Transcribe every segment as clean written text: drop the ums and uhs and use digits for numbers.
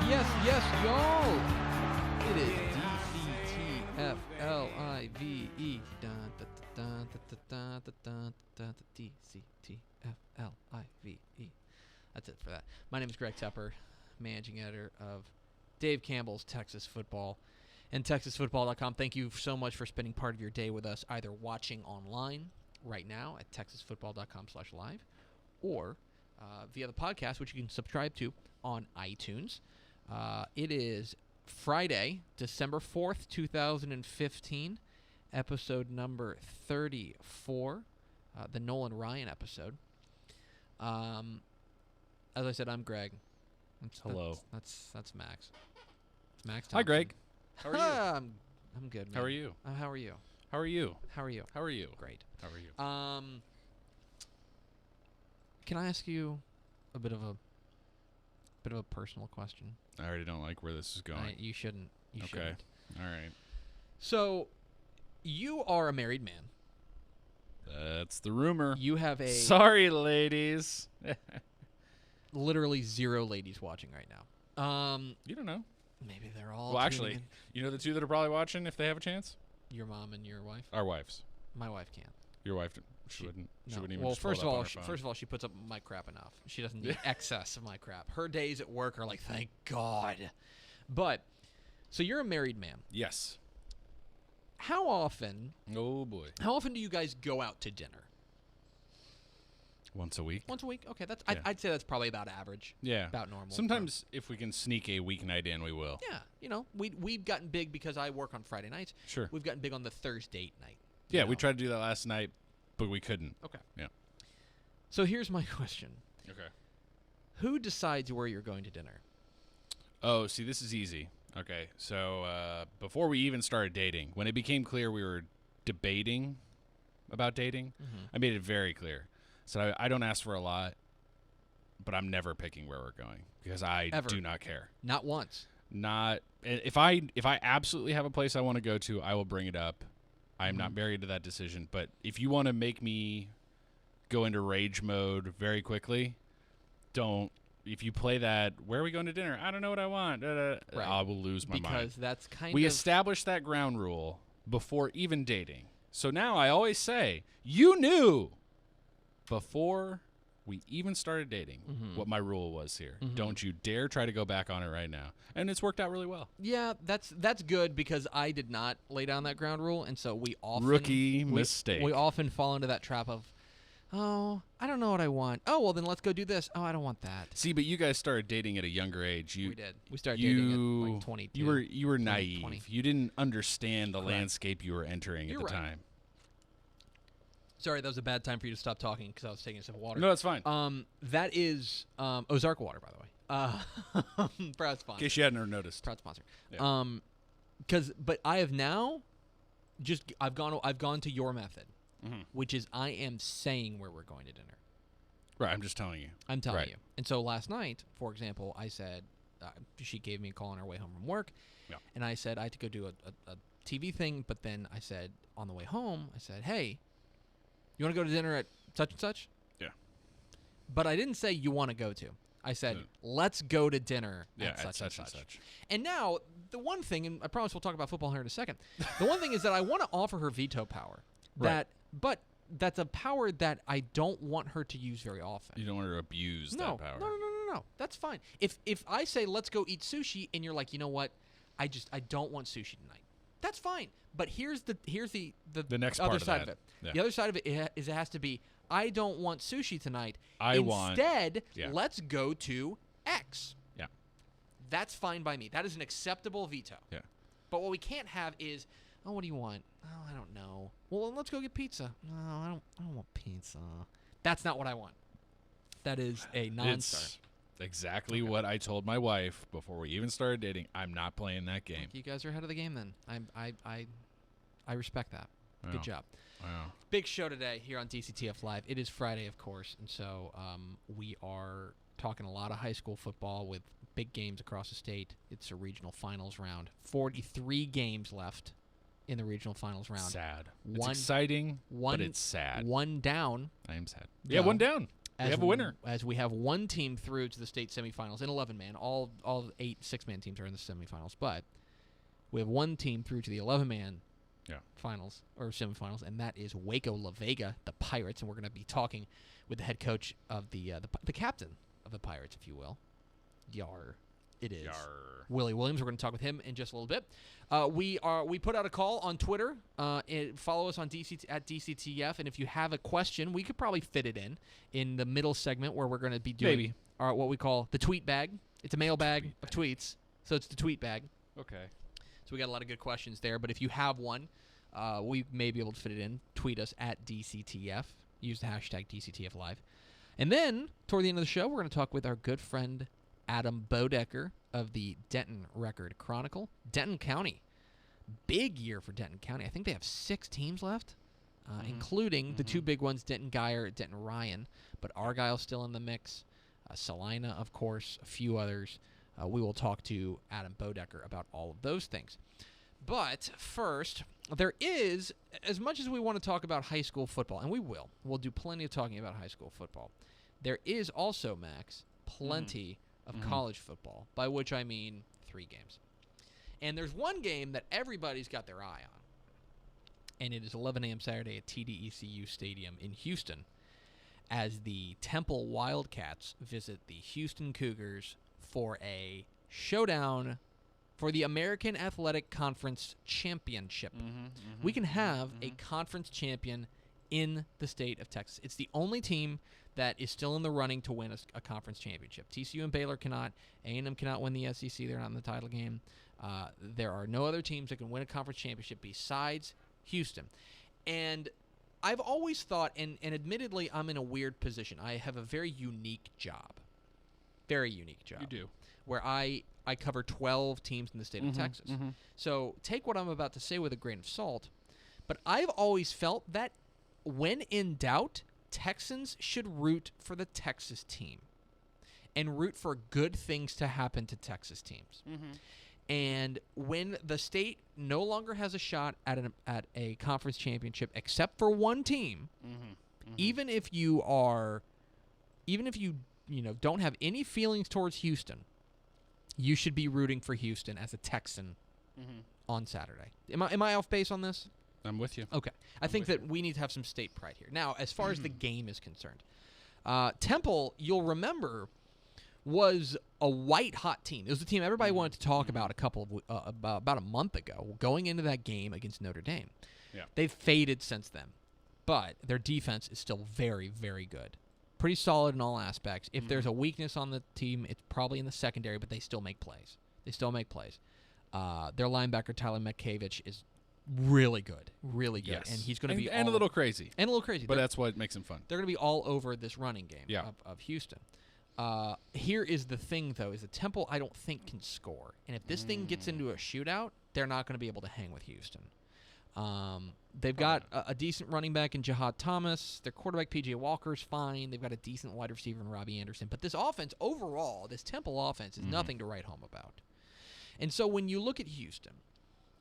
Yes, y'all. It is DCTF LIVE. DCTF LIVE. That's it for that. My name is Greg Tepper, managing editor of Dave Campbell's Texas Football and TexasFootball.com. Thank you so much for spending part of your day with us, either watching online right now at TexasFootball.com/live or via the podcast, which you can subscribe to on iTunes. It is Friday, December 4th, 2015, episode number 34, the Nolan Ryan episode. As I said, I'm Greg. Hello. That's Max. It's Max Thompson. Hi, Greg. How are you? I'm good, man. How are you? How are you? How are you? How are you? How are you? Great. How are you? Can I ask you a bit of a personal question? I already don't like where this is going. You shouldn't. You shouldn't. All right. So, you are a married man. That's the rumor. You have a Sorry, ladies. literally zero ladies watching right now. You don't know. Maybe they're all. Well, actually, tuning you know the two that are probably watching if they have a chance? in? Your mom and your wife. Our wives. My wife can't. Your wife, she wouldn't. She No. wouldn't even. Well, just pull it first up on her of phone. all, she puts up my crap enough. She doesn't need excess of my crap. Her days at work are like, thank God. But, so you're a married man. Yes. How often? Oh boy. How often do you guys go out to dinner? Once a week. Once a week. Okay, that's. Yeah. I'd say that's probably about average. Yeah. About normal. Sometimes, if we can sneak a weeknight in, we will. Yeah, we've gotten big because I work on Friday nights. Sure. We've gotten big on the Thursday night. Yeah, we tried to do that last night, but we couldn't. Okay. Yeah. So here's my question: Okay. who decides where you're going to dinner? Oh, see, this is easy. Okay, so before we even started dating, when it became clear we were debating about dating, I made it very clear. So I don't ask for a lot, but I'm never picking where we're going because I Ever. do not care. Not once. Not if I absolutely have a place I want to go to, I will bring it up. I am not married to that decision, but if you want to make me go into rage mode very quickly, don't. If you play that, where are we going to dinner? I don't know what I want. Right. I will lose my mind. Because that's kind We of. established that ground rule before even dating. So now I always say, you knew before we even started dating what my rule was here. Don't you dare try to go back on it right now. And it's worked out really well. Yeah, that's good because I did not lay down that ground rule, and so we often Rookie mistake. We often fall into that trap of, oh, I don't know what I want. Oh, well then let's go do this. Oh, I don't want that. See, but you guys started dating at a younger age. We did. We started dating at like 22. You were naive. 20. You didn't understand the Correct. landscape you were entering You're at the right. time. Sorry, that was a bad time for you to stop talking because I was taking a sip of water. No, that's fine. That is Ozarka water, by the way. Proud sponsor. In case you hadn't noticed. Proud sponsor. Yeah. But I have now I've gone to your method, which is I am saying where we're going to dinner. Right, I'm just telling you. I'm telling Right. you. And so last night, for example, I said she gave me a call on her way home from work, and I said I had to go do a TV thing. But then I said on the way home, I said, hey, you want to go to dinner at such and such? Yeah. But I didn't say you want to go to. I said, let's go to dinner Yeah, at such and and such. such. And now, the one thing, and I promise we'll talk about football here in a second, the one thing is that I want to offer her veto power. Right. But that's a power that I don't want her to use very often. You don't want to abuse that power. No. That's fine. If I say, let's go eat sushi, and you're like, you know what, I don't want sushi tonight. That's fine. But here's the next other part of side that. of it. Yeah. The other side of it is it has to be, I don't want sushi tonight. Instead, let's go to X. Yeah. That's fine by me. That is an acceptable veto. Yeah. But what we can't have is, oh, what do you want? Oh, I don't know. Well, then let's go get pizza. No, I don't want pizza. That's not what I want. That is a non-starter. It's exactly what I told my wife before we even started dating. I'm not playing that game. You guys are ahead of the game then. I respect that. Wow. Good job. Wow. Big show today here on DCTF Live. It is Friday, of course, and so we are talking a lot of high school football with big games across the state. It's a regional finals round. 43 games left in the regional finals round. Sad. It's exciting, but it's sad. One down. I am sad. No. Yeah, one down. We have a winner. As we have one team through to the state semifinals in 11-man. All 8 6-man teams are in the semifinals, but we have one team through to the 11-man finals or semifinals, and that is Waco La Vega, the Pirates, and we're going to be talking with the head coach of the captain of the Pirates, if you will. Yar. It is. Yar. Willie Williams. We're going to talk with him in just a little bit. We put out a call on Twitter. Follow us on at DCTF, and if you have a question, we could probably fit it in the middle segment where we're going to be doing what we call the tweet bag. It's a mailbag of tweets, so it's the tweet bag. Okay. So we got a lot of good questions there, but if you have one, we may be able to fit it in. Tweet us at DCTF. Use the hashtag DCTF Live. And then, toward the end of the show, we're going to talk with our good friend Adam Boedeker of the Denton Record-Chronicle. Denton County. Big year for Denton County. I think they have 6 teams left, including the 2 big ones, Denton Guyer, Denton Ryan, but Argyle's still in the mix. Salina, of course, a few others. We will talk to Adam Boedeker about all of those things. But first, there is, as much as we want to talk about high school football, and we'll do plenty of talking about high school football, there is also, Max, plenty of college football, by which I mean 3 games. And there's one game that everybody's got their eye on, and it is 11 a.m. Saturday at TDECU Stadium in Houston as the Temple Wildcats visit the Houston Cougars for a showdown for the American Athletic Conference Championship. We can have a conference champion in the state of Texas. It's the only team that is still in the running to win a conference championship. TCU and Baylor cannot. A&M cannot win the SEC. They're not in the title game. There are no other teams that can win a conference championship besides Houston. And I've always thought, and admittedly I'm in a weird position. I have a very unique job. Very unique job. You do. Where I cover 12 teams in the state of Texas. So take what I'm about to say with a grain of salt. But I've always felt that when in doubt, Texans should root for the Texas team and root for good things to happen to Texas teams. And when the state no longer has a shot at a conference championship except for one team, even if you don't have any feelings towards Houston, you should be rooting for Houston as a Texan on Saturday. Am I off base on this? I'm with you. Okay. I think that we need to have some state pride here. Now, as far as the game is concerned, Temple, you'll remember, was a white-hot team. It was the team everybody wanted to talk about about a month ago, going into that game against Notre Dame. Yeah. They've faded since then, but their defense is still very, very good. Pretty solid in all aspects. If there's a weakness on the team, it's probably in the secondary, but they still make plays. Their linebacker, Tyler Metcavich, is really good. Yes. And he's going to be a little crazy. But that's what makes him fun. They're going to be all over this running game of Houston. Here is the thing, though, is that Temple, I don't think, can score. And if this thing gets into a shootout, they're not going to be able to hang with Houston. They've got a decent running back in Jahad Thomas. Their quarterback, P.J. Walker's fine. They've got a decent wide receiver in Robbie Anderson. But this offense, overall, this Temple offense is nothing to write home about. And so when you look at Houston,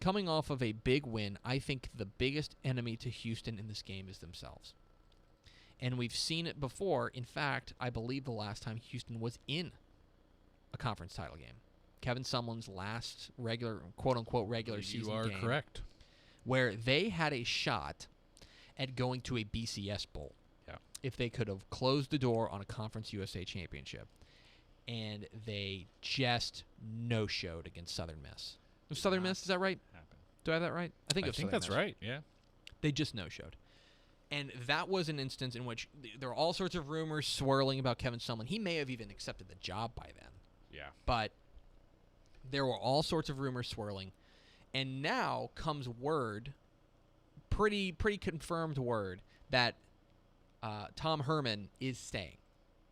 coming off of a big win, I think the biggest enemy to Houston in this game is themselves. And we've seen it before. In fact, I believe the last time Houston was in a conference title game. Kevin Sumlin's last regular, quote-unquote, regular season game. You are correct. Where they had a shot at going to a BCS Bowl if they could have closed the door on a Conference USA championship. And they just no-showed against Southern Miss. Southern Miss, is that right? Do I have that right? I think that's right, yeah. They just no-showed. And that was an instance in which there were all sorts of rumors swirling about Kevin Sumlin. He may have even accepted the job by then. Yeah. But there were all sorts of rumors swirling. And now comes word, pretty confirmed word, that Tom Herman is staying.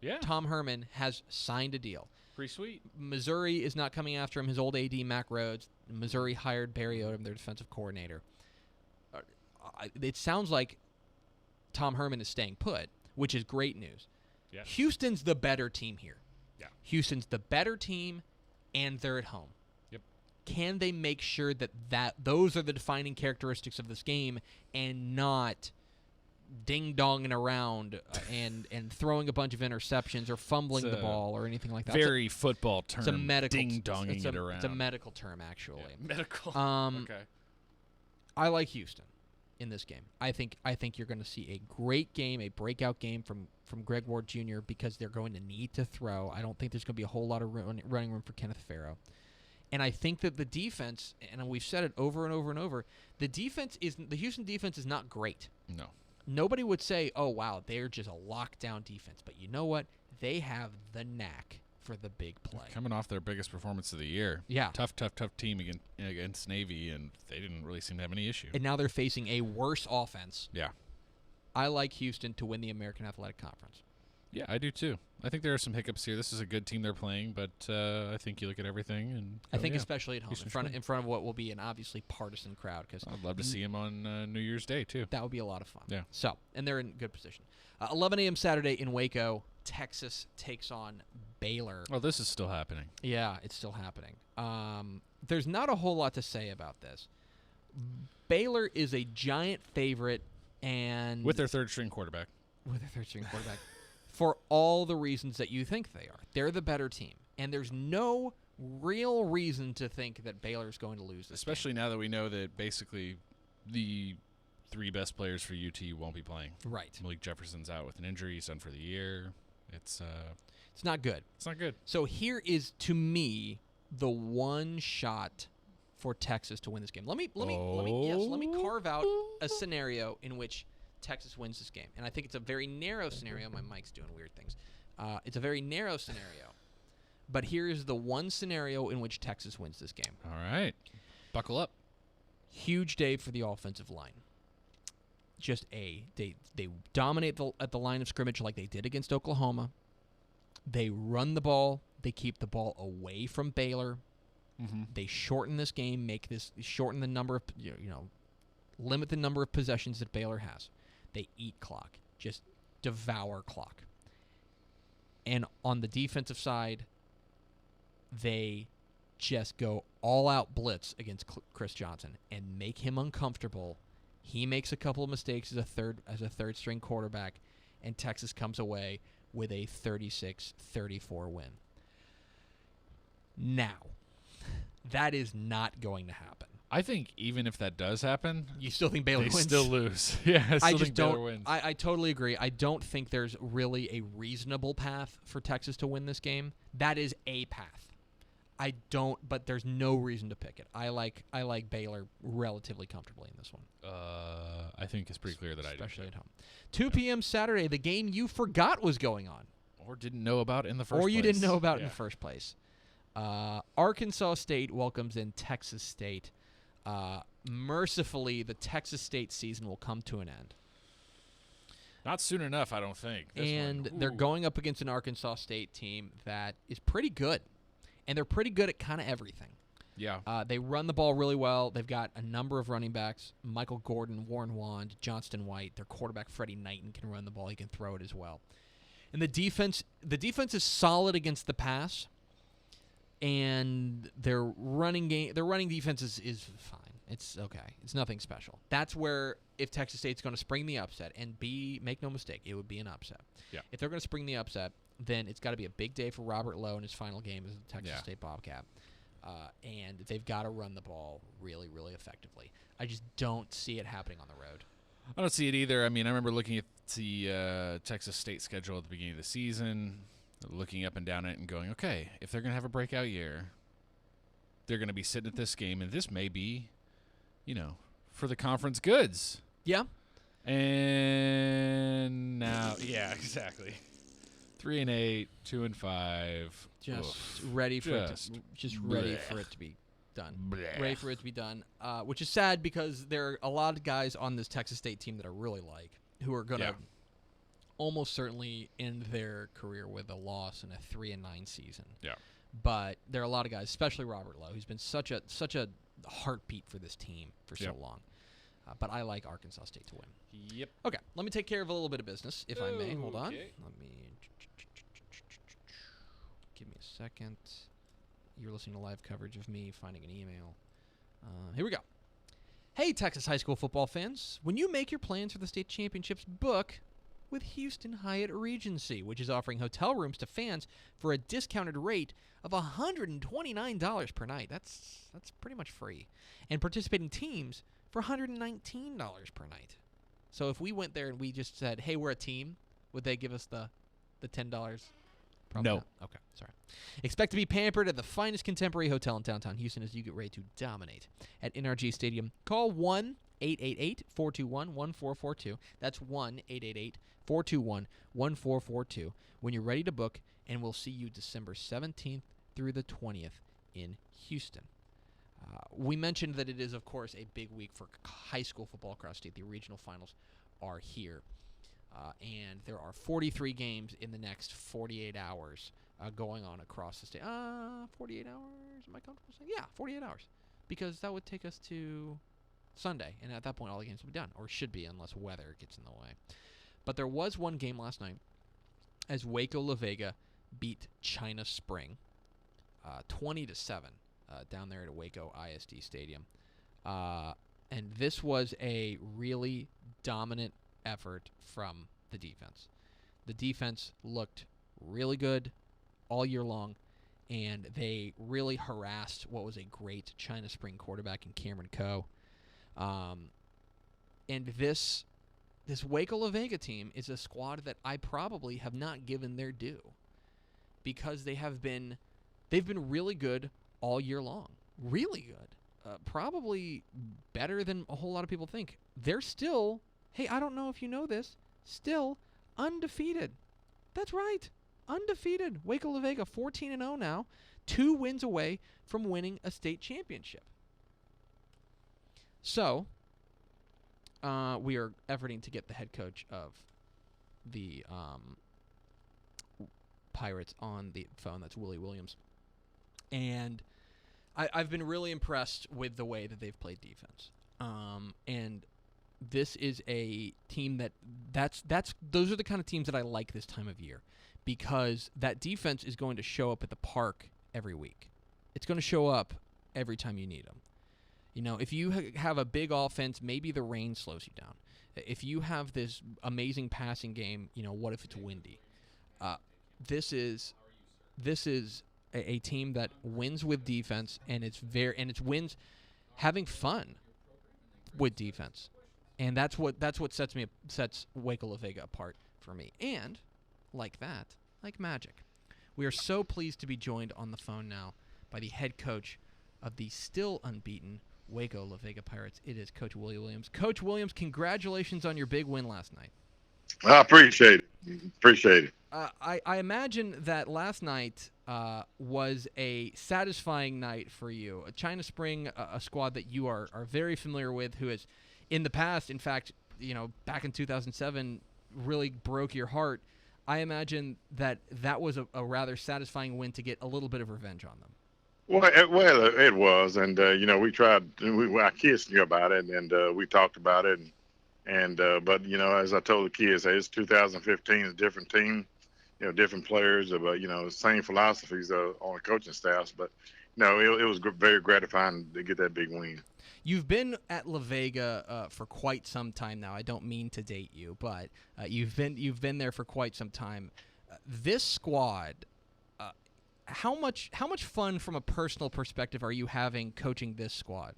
Yeah. Tom Herman has signed a deal. Pretty sweet. Missouri is not coming after him. His old AD, Mac Rhodes. Missouri hired Barry Odom, their defensive coordinator. It sounds like Tom Herman is staying put, which is great news. Yeah. Houston's the better team here. Yeah. Houston's the better team, and they're at home. Yep. Can they make sure that those are the defining characteristics of this game and not ding-donging around and throwing a bunch of interceptions or fumbling the ball or anything like that. Very football term. It's a medical ding-donging it around. It's a medical term, actually. Yeah, medical. Okay. I like Houston in this game. I think you're going to see a great game, a breakout game from Greg Ward Jr. because they're going to need to throw. I don't think there's going to be a whole lot of running room for Kenneth Farrow. And I think that the defense, and we've said it over and over and over, the Houston defense is not great. No. Nobody would say, oh, wow, they're just a lockdown defense. But you know what? They have the knack for the big play. Coming off their biggest performance of the year. Yeah. Tough team against Navy, and they didn't really seem to have any issue. And now they're facing a worse offense. Yeah. I like Houston to win the American Athletic Conference. Yeah, I do too. I think there are some hiccups here. This is a good team they're playing, but I think you look at everything and I think especially at home, in front of what will be an obviously partisan crowd. Because I'd love to see them on New Year's Day too. That would be a lot of fun. Yeah. So, and they're in good position. 11 a.m. Saturday in Waco, Texas takes on Baylor. Oh, this is still happening. Yeah, it's still happening. There's not a whole lot to say about this. Baylor is a giant favorite, and with their third-string quarterback. For all the reasons that you think they are. They're the better team. And there's no real reason to think that Baylor's going to lose this Especially game. now that we know that basically the three best players for UT won't be playing. Right. Malik Jefferson's out with an injury. He's done for the year. It's not good. It's not good. So here is, to me, the one shot for Texas to win this game. Let me carve out a scenario in which Texas wins this game. And I think it's a very narrow scenario. My mic's doing weird things. It's a very narrow scenario. But here's the one scenario in which Texas wins this game. All right. Buckle up. Huge day for the offensive line. They dominate at the line of scrimmage like they did against Oklahoma. They run the ball. They keep the ball away from Baylor. Mm-hmm. They shorten this game, shorten the number of, limit the number of possessions that Baylor has. They eat clock, just devour clock. And on the defensive side, they just go all-out blitz against Chris Johnson and make him uncomfortable. He makes a couple of mistakes as a third-string quarterback, and Texas comes away with a 36-34 win. Now, that is not going to happen. I think even if that does happen, you still think Baylor wins? They still lose. Yeah, I just don't. Baylor wins. I totally agree. I don't think there's really a reasonable path for Texas to win this game. That is a path. But there's no reason to pick it. I like Baylor relatively comfortably in this one. I think it's pretty clear that especially at home. 2 p.m. Saturday, the game you forgot was going on, or didn't know about in the first place. Or you didn't know about in the first place. Arkansas State welcomes in Texas State. Mercifully, the Texas State season will come to an end. Not soon enough, I don't think. They're going up against an Arkansas State team that is pretty good. And they're pretty good at kind of everything. Yeah. They run the ball really well. They've got a number of running backs. Michael Gordon, Warren Wand, Johnston White. Their quarterback, Freddie Knighton, can run the ball. He can throw it as well. And the defense is solid against the pass. And their running defense is fine. It's okay. It's nothing special. That's where, if Texas State's going to spring the upset, and make no mistake, it would be an upset. Yeah. If they're going to spring the upset, then it's got to be a big day for Robert Lowe in his final game as a Texas State Bobcat. And they've got to run the ball really, really effectively. I just don't see it happening on the road. I don't see it either. I mean, I remember looking at the Texas State schedule at the beginning of the season, looking up and down it and going, okay, if they're going to have a breakout year, they're going to be sitting at this game, and this may be, for the conference goods. Yeah. And now, yeah, exactly. 3-8, 2-5. Just ready for it to be done. Blech. Ready for it to be done. Which is sad because there are a lot of guys on this Texas State team that I really like who are going to almost certainly end their career with a loss in a 3-9 season. Yeah. But there are a lot of guys, especially Robert Lowe, who's been such a heartbeat for this team for so long. But I like Arkansas State to win. Yep. Okay, let me take care of a little bit of business, if I may. Hold on. Okay. Let me... Give me a second. You're listening to live coverage of me finding an email. Here we go. Hey, Texas high school football fans. When you make your plans for the state championships, book with Houston Hyatt Regency, which is offering hotel rooms to fans for a discounted rate of $129 per night. That's pretty much free. And participating teams for $119 per night. So if we went there and we just said, hey, we're a team, would they give us the $10? Probably No. not. Okay, sorry. Expect to be pampered at the finest contemporary hotel in downtown Houston as you get ready to dominate at NRG Stadium. Call 1-888-421-1442. That's 1-888-421-1442 when you're ready to book, and we'll see you December 17th through the 20th in Houston. We mentioned that it is, of course, a big week for high school football across state. The regional finals are here. And there are 43 games in the next 48 hours going on across the state. 48 hours? Am I comfortable saying? Yeah, 48 hours. Because that would take us to Sunday. And at that point, all the games will be done. Or should be, unless weather gets in the way. But there was one game last night as Waco La Vega beat China Spring 20-7 down there at Waco ISD Stadium. And this was a really dominant effort from the defense. The defense looked really good all year long, and they really harassed what was a great China Spring quarterback in Cameron Coe. And this Waco La Vega team is a squad that I probably have not given their due, because they've been really good all year long. Really good. Probably better than a whole lot of people think. They're still, hey, I don't know if you know this, still undefeated. That's right. Undefeated. Waco La Vega 14-0 now. 2 wins away from winning a state championship. So, we are efforting to get the head coach of the Pirates on the phone. That's Willie Williams. And I've been really impressed with the way that they've played defense. And this is a team those are the kind of teams that I like this time of year, because that defense is going to show up at the park every week. It's going to show up every time you need them. You know, if you have a big offense, maybe the rain slows you down. If you have this amazing passing game, you know, what if it's windy? This is a team that wins with defense, and it's wins having fun with defense. And that's what sets Waco La Vega apart for me. And like magic, we are so pleased to be joined on the phone now by the head coach of the still unbeaten Waco La Vega Pirates. It is Coach Willie Williams. Coach Williams, congratulations on your big win last night. I appreciate it. I imagine that last night was a satisfying night for you. China Spring, a squad that you are very familiar with, who has in the past, in fact, you know, back in 2007, really broke your heart. I imagine that was a rather satisfying win to get a little bit of revenge on them. Well, it was, and you know, we tried. Our kids knew about it, and we talked about it, and but you know, as I told the kids, hey, it's 2015, a different team, you know, different players, but you know, same philosophies on the coaching staffs. But no, it was very gratifying to get that big win. You've been at La Vega for quite some time now. I don't mean to date you, but you've been there for quite some time. This squad, how much fun from a personal perspective are you having coaching this squad?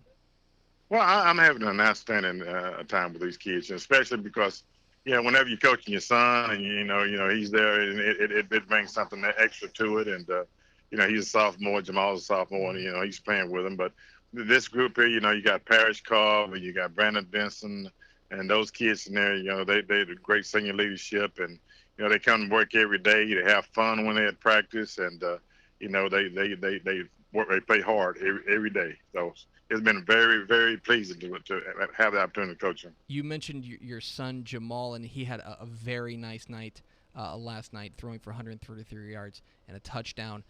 Well, I'm having an outstanding time with these kids, especially because, you know, whenever you're coaching your son and you know he's there, and it brings something extra to it. And you know, he's a sophomore, Jamal's a sophomore, and you know, he's playing with him, but this group here, you know, you got Parrish Cobb and you got Brandon Benson, and those kids in there, you know, they did great senior leadership, and you know, they come to work every day. They have fun when they're at practice, and you know, they work, they play hard every day. So it's been very, very pleasing to have the opportunity to coach him. You mentioned your son Jamal, and he had a very nice night last night, throwing for 133 yards and a touchdown.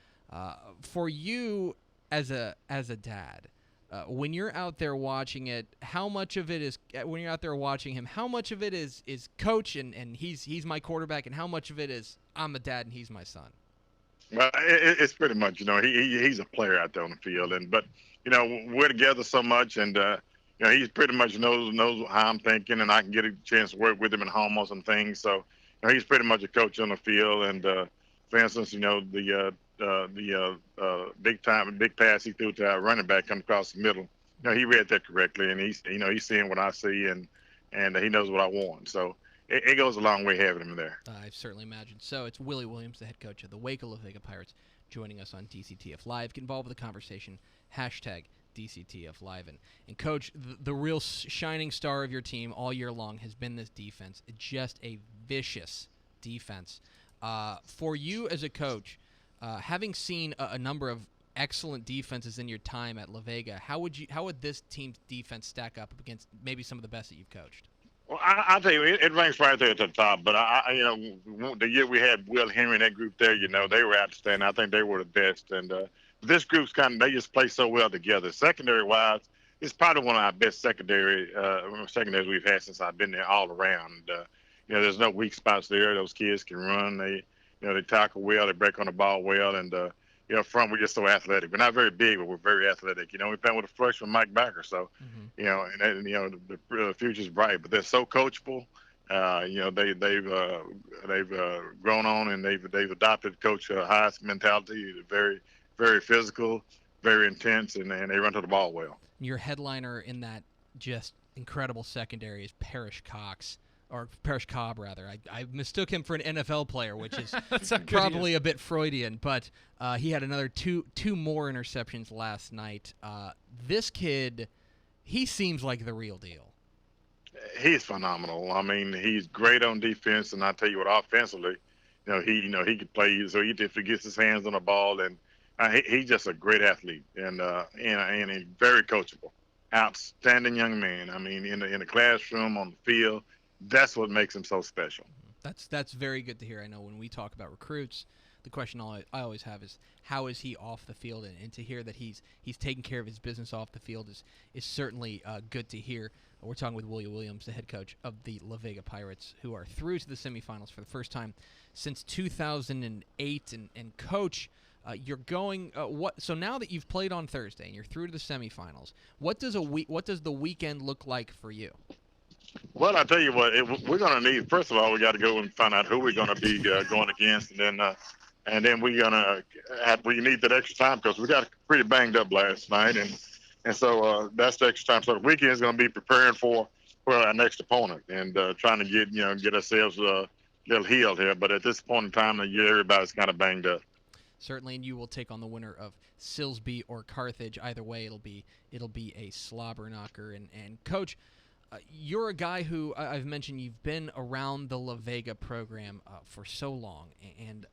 For you as a dad, when you're out there watching it, how much of it is when you're out there watching him? How much of it is coach and he's my quarterback, and how much of it is I'm a dad and he's my son? Well, it's pretty much, you know, he's a player out there on the field, but you know, we're together so much, and he pretty much knows how I'm thinking, and I can get a chance to work with him at home on some things. So he's pretty much a coach on the field. And for instance, the big pass he threw to our running back coming across the middle. He read that correctly, and he's seeing what I see, and he knows what I want. So it goes a long way having him there. I certainly imagine. So it's Willie Williams, the head coach of the Waco La Vega Pirates, joining us on DCTF Live. Get involved with the conversation. #DCTF Live. And Coach, the real shining star of your team all year long has been this defense. Just a vicious defense. For you as a coach, having seen a number of excellent defenses in your time at La Vega, how would this team's defense stack up against maybe some of the best that you've coached? Well, I'll tell you, it ranks right there at the top. But the year we had Will Henry and that group there, they were outstanding. I think they were the best. And this group's they just play so well together. Secondary wise, it's probably one of our best secondaries we've had since I've been there all around. There's no weak spots there. Those kids can run. They tackle well. They break on the ball well. And front, we're just so athletic. We're not very big, but we're very athletic. We're playing with a freshman, Mike Backer. So, the future's bright. But they're so coachable. They've grown on, and they've adopted Coach Hyatt's mentality. Very, very physical, very intense, and they run to the ball well. Your headliner in that just incredible secondary is Parrish Cobb, rather. I mistook him for an NFL player, which is probably a bit Freudian, but he had another two more interceptions last night. This kid, he seems like the real deal. He's phenomenal. I mean, he's great on defense, and I tell you what, offensively, he could play. So if he gets his hands on the ball, and he's just a great athlete, and he's very coachable. Outstanding young man. I mean, in the classroom, on the field. That's what makes him so special. That's very good to hear. I know when we talk about recruits, the question I always have is, how is he off the field? And to hear that he's taking care of his business off the field is certainly good to hear. We're talking with Willie Williams, the head coach of the La Vega Pirates, who are through to the semifinals for the first time since 2008. And Coach, you're going so now that you've played on Thursday and you're through to the semifinals, what does the weekend look like for you? Well, I tell you what, we're going to need. First of all, we got to go and find out who we're going to be going against, and then we're going to we need that extra time because we got pretty banged up last night, and so that's the extra time. So the weekend is going to be preparing for our next opponent and trying to get ourselves a little healed here. But at this point in time of the year, everybody's kind of banged up. Certainly, and you will take on the winner of Silsbee or Carthage. Either way, it'll be a slobber knocker. And Coach, you're a guy who I've mentioned you've been around the La Vega program for so long, and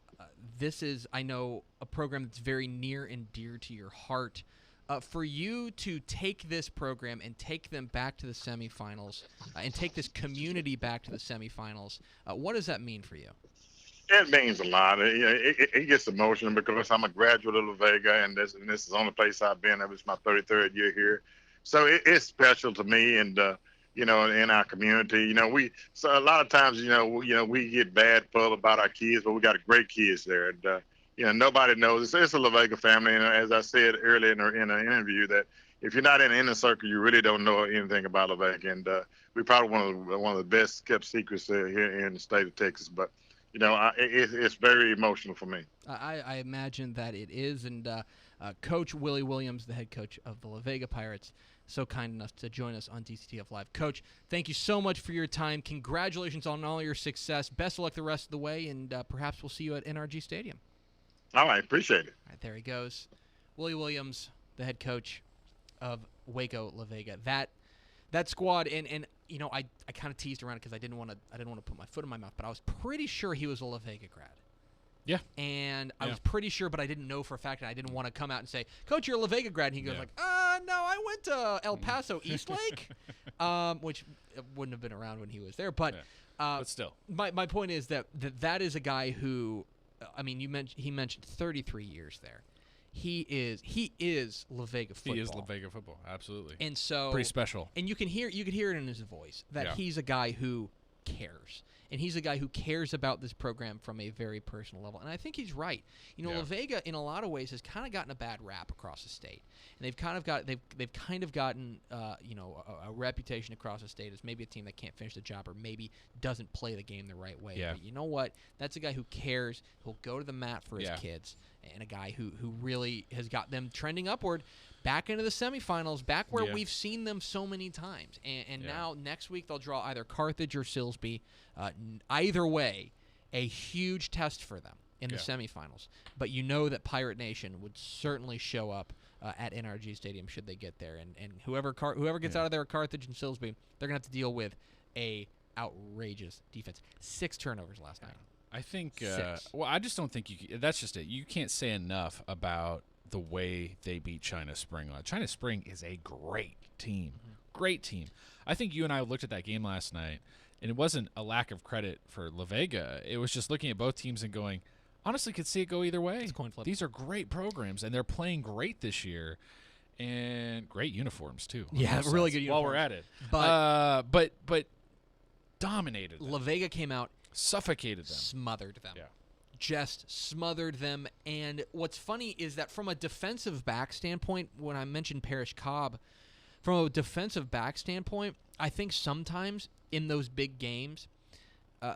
this is, I know, a program that's very near and dear to your heart. For you to take this program and take them back to the semifinals and take this community back to the semifinals, what does that mean for you? It means a lot. It gets emotional because I'm a graduate of La Vega, and this is the only place I've been. It was my 33rd year here, so it's special to me. And in our community, so a lot of times, we get bad pull about our kids, but we got great kids there, and nobody knows. It's a La Vega family, and as I said earlier in an interview, that if you're not in the inner circle, you really don't know anything about La Vega, and we're probably one of the best kept secrets here in the state of Texas, but. It's very emotional for me. I imagine that it is, and Coach Willie Williams, the head coach of the La Vega Pirates, so kind enough to join us on DCTF Live. Coach, thank you so much for your time. Congratulations on all your success. Best of luck the rest of the way, and perhaps we'll see you at NRG Stadium. All right, appreciate it. All right, there he goes. Willie Williams, the head coach of Waco La Vega. That squad, and I kind of teased around because I didn't want to put my foot in my mouth, but I was pretty sure he was a La Vega grad. Yeah. And I was pretty sure, but I didn't know for a fact, and I didn't want to come out and say, Coach, you're a La Vega grad. And he goes no, I went to El Paso Eastlake, which wouldn't have been around when he was there. But still. My point is that is a guy who, he mentioned 33 years there. He is La Vega football. He is La Vega football, absolutely. And so pretty special. And you could hear it in his voice that he's a guy who cares. And he's a guy who cares about this program from a very personal level. And I think he's right. La Vega, in a lot of ways, has kind of gotten a bad rap across the state. And they've kind of gotten a reputation across the state as maybe a team that can't finish the job or maybe doesn't play the game the right way. Yeah. But you know what? That's a guy who cares. He'll go to the mat for his kids, and a guy who really has got them trending upward back into the semifinals, back where we've seen them so many times. And now next week they'll draw either Carthage or Silsbee. Either way, a huge test for them in the semifinals. But you know that Pirate Nation would certainly show up at NRG Stadium should they get there. And whoever gets out of there at Carthage and Silsbee, they're going to have to deal with a outrageous defense. 6 turnovers last night. I think I just don't think that's just it. You can't say enough about the way they beat China Spring. China Spring is a great team. Great team. I think you and I looked at that game last night, and it wasn't a lack of credit for La Vega. It was just looking at both teams and going, honestly, could see it go either way. It's a coin flip. These are great programs, and they're playing great this year, and great uniforms too. Yeah, really good uniforms. While we're at it, but dominated them. La Vega came out, suffocated them, smothered them. Yeah. Just smothered them. And what's funny is that from a defensive back standpoint, when I mentioned Parrish Cobb, from a defensive back standpoint, I think sometimes in those big games,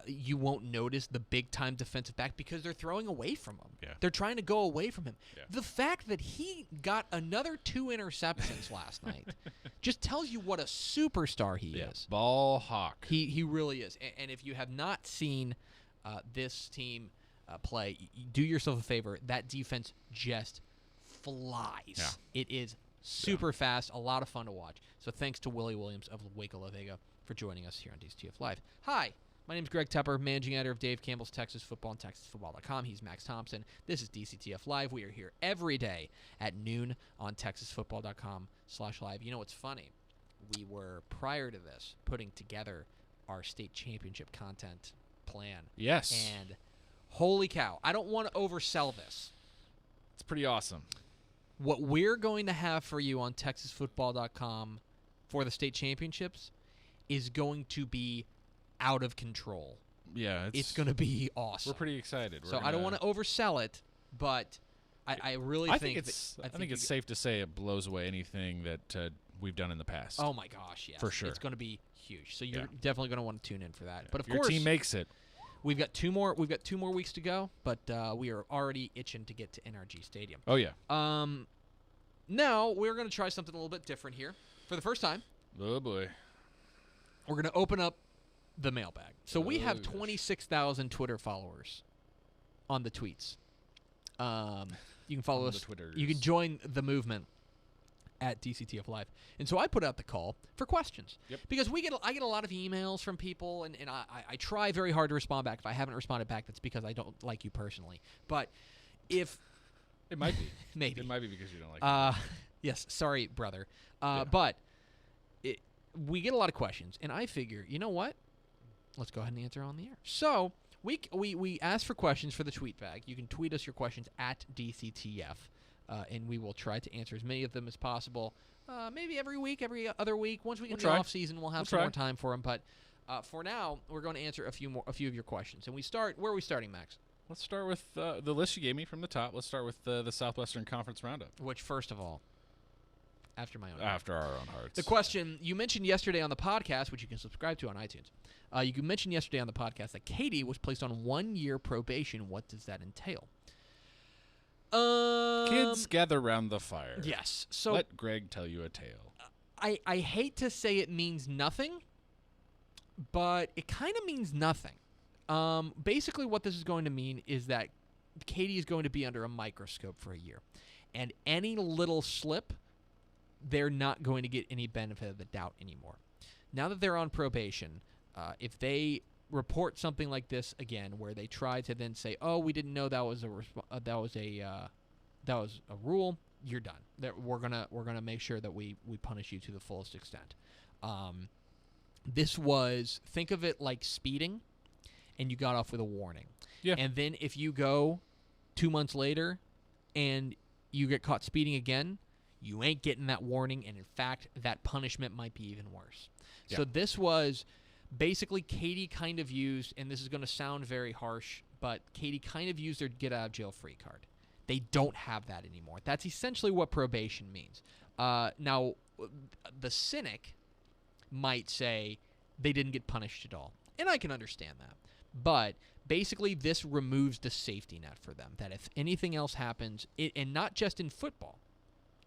you won't notice the big-time defensive back because they're throwing away from him. Yeah. They're trying to go away from him. Yeah. The fact that he got another 2 interceptions last night just tells you what a superstar he is. Ball hawk. He really is. And if you have not seen this team play, do yourself a favor. That defense just flies. Yeah. It is super fast, a lot of fun to watch. So thanks to Willie Williams of Waco La Vega for joining us here on DCTF Live. Hi, my name is Greg Tepper, managing editor of Dave Campbell's Texas Football and TexasFootball.com. He's Max Thompson. This is DCTF Live. We are here every day at noon on TexasFootball.com/live. You know what's funny? We were, prior to this, putting together our state championship content plan. Yes. And holy cow, I don't want to oversell this. It's pretty awesome. What we're going to have for you on TexasFootball.com for the state championships is going to be out of control. Yeah. It's going to be awesome. We're pretty excited. I don't want to oversell it, but I really think it's safe to say it blows away anything that we've done in the past. Oh, my gosh, yes. For sure. It's going to be huge. So you're definitely going to want to tune in for that. Yeah. But of course, your team makes it. We've got 2 more weeks to go, but we are already itching to get to NRG Stadium. Oh yeah. Now we're going to try something a little bit different here for the first time. Oh boy. We're going to open up the mailbag. So we have 26,000 Twitter followers on the tweets. You can follow us. You can join the movement at DCTF Live. And so I put out the call for questions. Yep. Because I get a lot of emails from people, and I try very hard to respond back. If I haven't responded back, that's because I don't like you personally. But if... It might be. Maybe. It might be because you don't like me. Yes, sorry, brother. But we get a lot of questions, and I figure, you know what? Let's go ahead and answer on the air. So we ask for questions for the tweet bag. You can tweet us your questions at DCTF. And we will try to answer as many of them as possible. Maybe every week, every other week. Once we get to the off season, we'll have some more time for them. But for now, we're going to answer a few of your questions. And where are we starting, Max? Let's start with the list you gave me from the top. Let's start with the Southwestern Conference Roundup. Which, first of all, after my own after our own hearts. The question you mentioned yesterday on the podcast, which you can subscribe to on iTunes. You mentioned yesterday on the podcast that Katie was placed on 1-year probation. What does that entail? Kids gather around the fire. Yes. So let Greg tell you a tale. I hate to say it means nothing, but it kind of means nothing. Basically, what this is going to mean is that Katie is going to be under a microscope for a year, and any little slip, they're not going to get any benefit of the doubt anymore. Now that they're on probation, if they report something like this again, where they try to then say, "Oh, we didn't know that was a rule," you're done. We're gonna make sure that we punish you to the fullest extent. Think of it like speeding, and you got off with a warning. Yeah. And then if you go 2 months later, and you get caught speeding again, you ain't getting that warning, and in fact, that punishment might be even worse. Yeah. So this was Basically, Katy kind of used, and this is going to sound very harsh, but Katy kind of used their get-out-of-jail-free card. They don't have that anymore. That's essentially what probation means. Now, the cynic might say they didn't get punished at all, and I can understand that. But basically, this removes the safety net for them, that if anything else happens, and not just in football,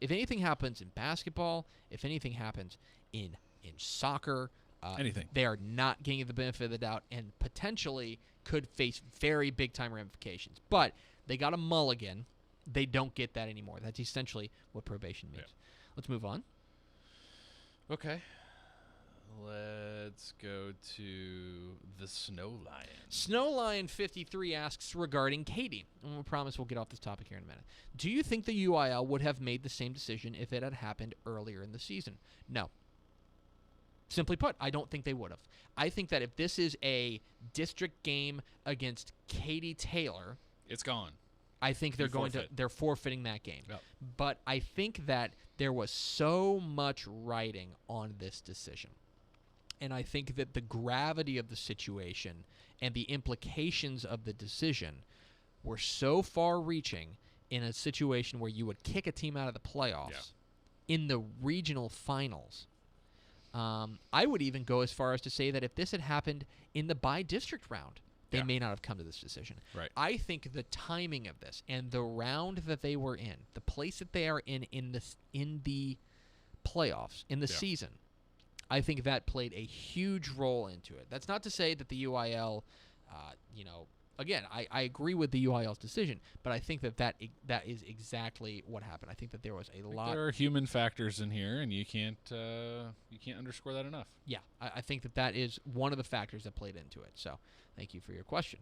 if anything happens in basketball, if anything happens in soccer, anything, they are not getting the benefit of the doubt and potentially could face very big-time ramifications. But they got a mulligan. They don't get that anymore. That's essentially what probation means. Yeah. Let's move on. Okay. Let's go to the Snow Lion. Snow Lion 53 asks regarding Katy. And we promise we'll get off this topic here in a minute. Do you think the UIL would have made the same decision if it had happened earlier in the season? No. Simply put, I don't think they would have. I think that if this is a district game against Katy Taylor, it's gone. I think they're forfeiting that game. Yep. But I think that there was so much writing on this decision. And I think that the gravity of the situation and the implications of the decision were so far-reaching in a situation where you would kick a team out of the playoffs in the regional finals. I would even go as far as to say that if this had happened in the by-district round, they may not have come to this decision. Right. I think the timing of this and the round that they were in, the place that they are in the playoffs, in the season, I think that played a huge role into it. That's not to say that the UIL, again, I agree with the UIL's decision, but I think that is exactly what happened. I think that there was a lot. There are human factors in here, and you can't underscore that enough. Yeah, I think that is one of the factors that played into it. So, thank you for your question.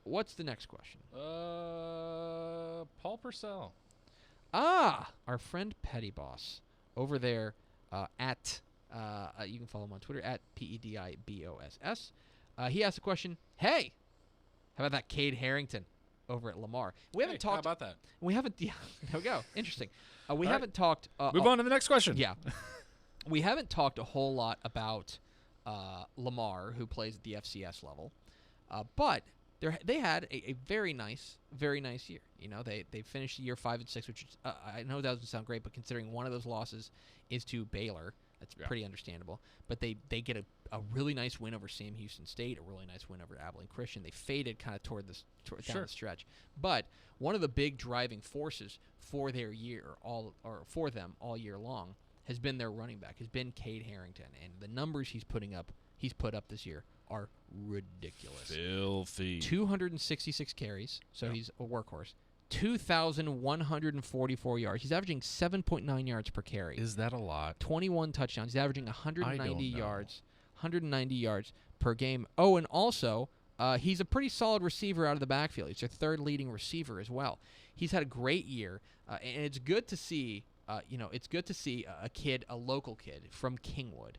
What's the next question? Paul Purcell. Our friend Petty Boss over there at. You can follow him on Twitter at PEDIBOSS. He asked a question. Hey, how about that Cade Harrington over at Lamar? We haven't talked. How about that? We haven't. Yeah, there we go. Interesting. We haven't talked. Move on to the next question. Yeah, we haven't talked a whole lot about Lamar, who plays at the FCS level, but they had a very nice year. You know, they finished the year 5-6, which is, I know that doesn't sound great, but considering one of those losses is to Baylor. That's pretty understandable. But they get a really nice win over Sam Houston State, a really nice win over Abilene Christian. They faded kind of down the stretch. But one of the big driving forces for their year, for them all year long, has been their running back, has been Cade Harrington. And the numbers he's put up this year are ridiculous. Filthy. 266 carries, so he's a workhorse. 2,144 yards. He's averaging 7.9 yards per carry. Is that a lot? 21 touchdowns. He's averaging 190 yards per game. Oh, and also, he's a pretty solid receiver out of the backfield. He's their third leading receiver as well. He's had a great year, and it's good to see. A local kid from Kingwood,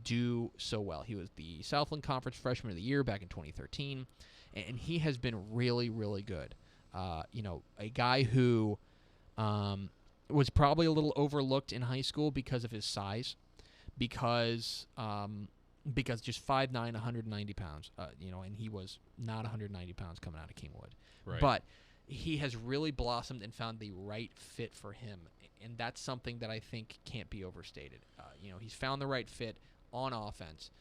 do so well. He was the Southland Conference Freshman of the Year back in 2013, and he has been really, really good. A guy who was probably a little overlooked in high school because of his size, because just 5'9", 190 pounds, and he was not 190 pounds coming out of Kingwood. Right. But he has really blossomed and found the right fit for him, and that's something that I think can't be overstated. He's found the right fit on offense.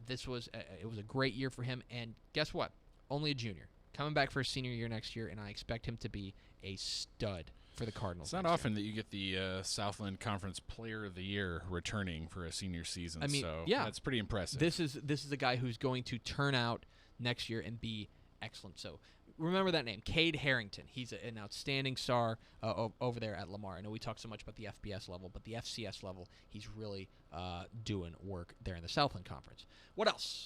It was a great year for him, and guess what? Only a junior. Coming back for his senior year next year, and I expect him to be a stud for the Cardinals. It's not often that you get the Southland Conference Player of the Year returning for a senior season. That's pretty impressive. This is a guy who's going to turn out next year and be excellent. So remember that name, Cade Harrington. He's an outstanding star over there at Lamar. I know we talk so much about the FBS level, but the FCS level, he's really doing work there in the Southland Conference. What else?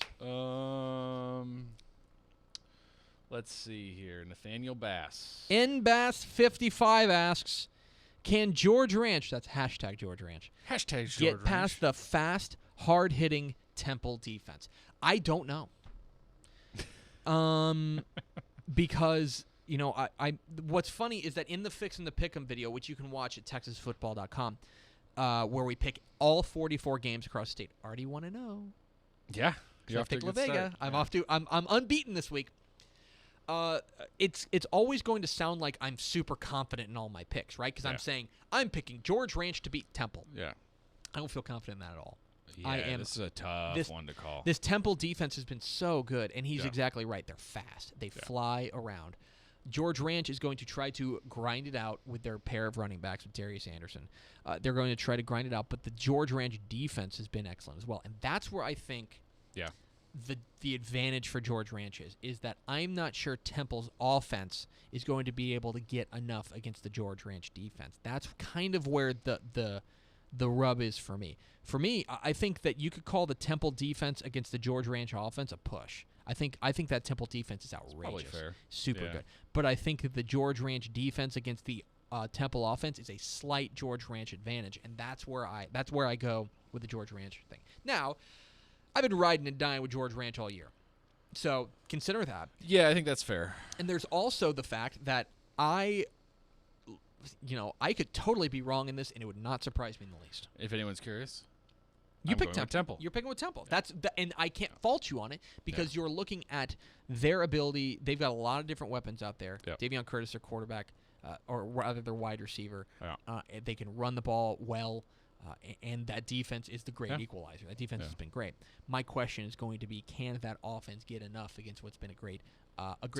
Let's see here. Nathaniel Bass. NBass55 asks, can George Ranch, that's hashtag George Ranch, get past the fast, hard-hitting Temple defense? I don't know. Because, what's funny is that in the Fix and the Pick'em video, which you can watch at texasfootball.com, where we pick all 44 games across the state, already want to know. Yeah. You're off to a picked La good Vega. start. I'm unbeaten this week. It's always going to sound like I'm super confident in all my picks, right? Because I'm saying I'm picking George Ranch to beat Temple. Yeah. I don't feel confident in that at all. Yeah, this is a tough one to call. This Temple defense has been so good, and he's exactly right. They're fast. They fly around. George Ranch is going to try to grind it out with their pair of running backs with Darius Anderson. They're going to try to grind it out, but the George Ranch defense has been excellent as well. And that's where I think the advantage for George Ranch is that I'm not sure Temple's offense is going to be able to get enough against the George Ranch defense. That's kind of where the rub is for me. For me, I think that you could call the Temple defense against the George Ranch offense a push. I think that Temple defense is outrageous. Probably fair. Super good. But I think that the George Ranch defense against the Temple offense is a slight George Ranch advantage, and that's where I go with the George Ranch thing. Now, I've been riding and dying with George Ranch all year. So consider that. Yeah, I think that's fair. And there's also the fact that I could totally be wrong in this, and it would not surprise me in the least. If anyone's curious, you picked Temple. You're picking with Temple. And I can't fault you on it because you're looking at their ability. They've got a lot of different weapons out there. Yep. Davion Curtis, their quarterback, or rather their wide receiver. Yeah. They can run the ball well, and that defense is the great equalizer. That defense has been great. My question is going to be, can that offense get enough against what's been a great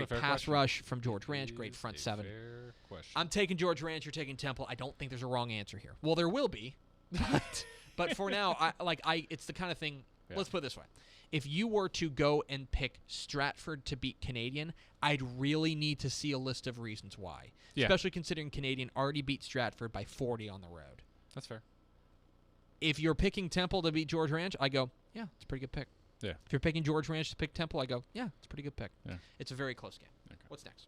pass rush from George Ranch, great front seven? Fair question. I'm taking George Ranch. You're taking Temple. I don't think there's a wrong answer here. Well, there will be, but for now, it's the kind of thing. Yeah. Let's put it this way: if you were to go and pick Stratford to beat Canadian, I'd really need to see a list of reasons why. Yeah. Especially considering Canadian already beat Stratford by 40 on the road. That's fair. If you're picking Temple to beat George Ranch, I go, yeah, it's a pretty good pick. Yeah. If you're picking George Ranch to pick Temple, I go, yeah, it's a pretty good pick. Yeah. It's a very close game. Okay. What's next?